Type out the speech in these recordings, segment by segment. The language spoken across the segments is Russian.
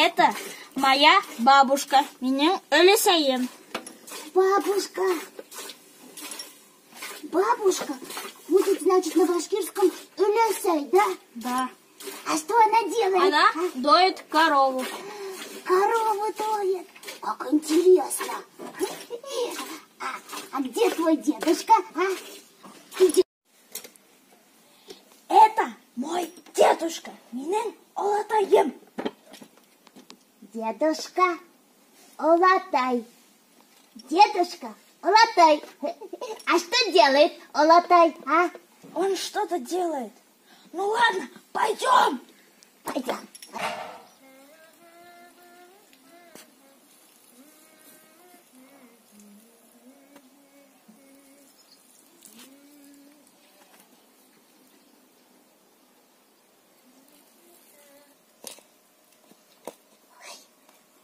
Это моя бабушка. Меня Элисаем. Бабушка. Бабушка будет, значит, на башкирском Элисай, да? Да. А что она делает? Она доит корову. Корову доит. Как интересно. А где твой дедушка? Это мой дедушка. Меня Олатаем. Дедушка Олатай. Дедушка Олатай. А что делает Олатай, а? Он что-то делает. Ну ладно, пойдем. Пойдем.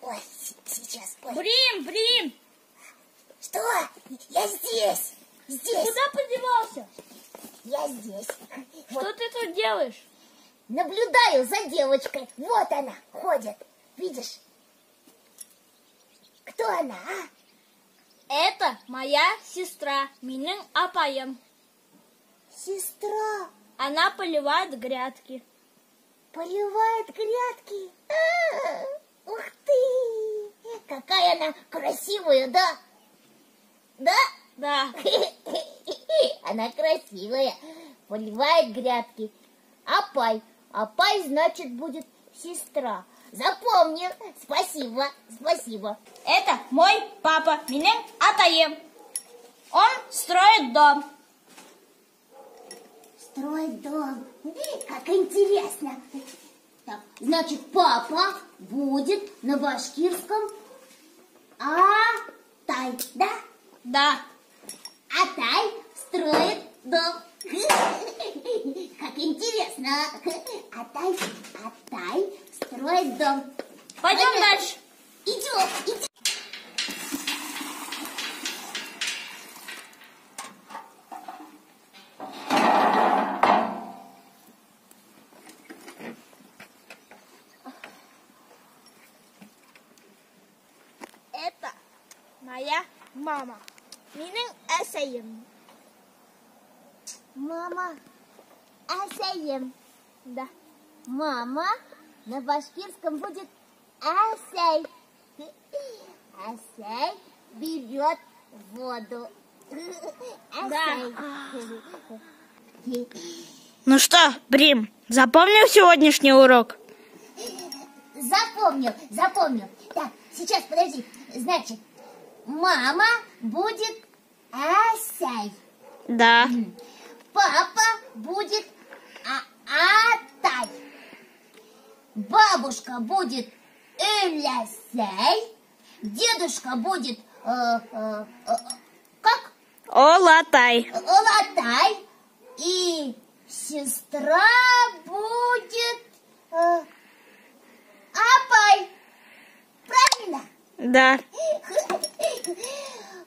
Ой, сейчас. Ой. Брим. Что? Я здесь. Здесь. Куда подевался? Я здесь. Что ты тут делаешь? Наблюдаю за девочкой. Вот она ходит. Видишь? Кто она, а? Это моя сестра. Меня Апаем. Сестра. Она поливает грядки. Поливает грядки. Ух ты! Какая она красивая, да? Да? Да. Она красивая. Поливает грядки. Апай. Апай, значит, будет сестра. Запомнил. Спасибо. Спасибо. Это мой папа. Меня Атаем. Он строит дом. Строит дом. Как интересно. Так, значит, папа будет на башкирском Атай, да? Да. Атай строит дом. Как интересно. Атай строит дом. Пойдем дальше. Идем. Это моя мама. Меня Асаем. Мама Асаем. Да. Мама на башкирском будет Асай. Асай берет воду. Асай. Ну что, Брим, запомнил сегодняшний урок? Запомнил. Так, сейчас, подожди. Значит, мама будет Асай. Да. Папа будет Атай. Бабушка будет Элясай. Дедушка будет как? Олатай. Олатай. И сестра будет Апай. Правильно? Да.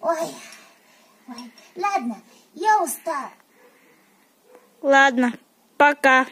Ой, ладно, я устала. Ладно, пока.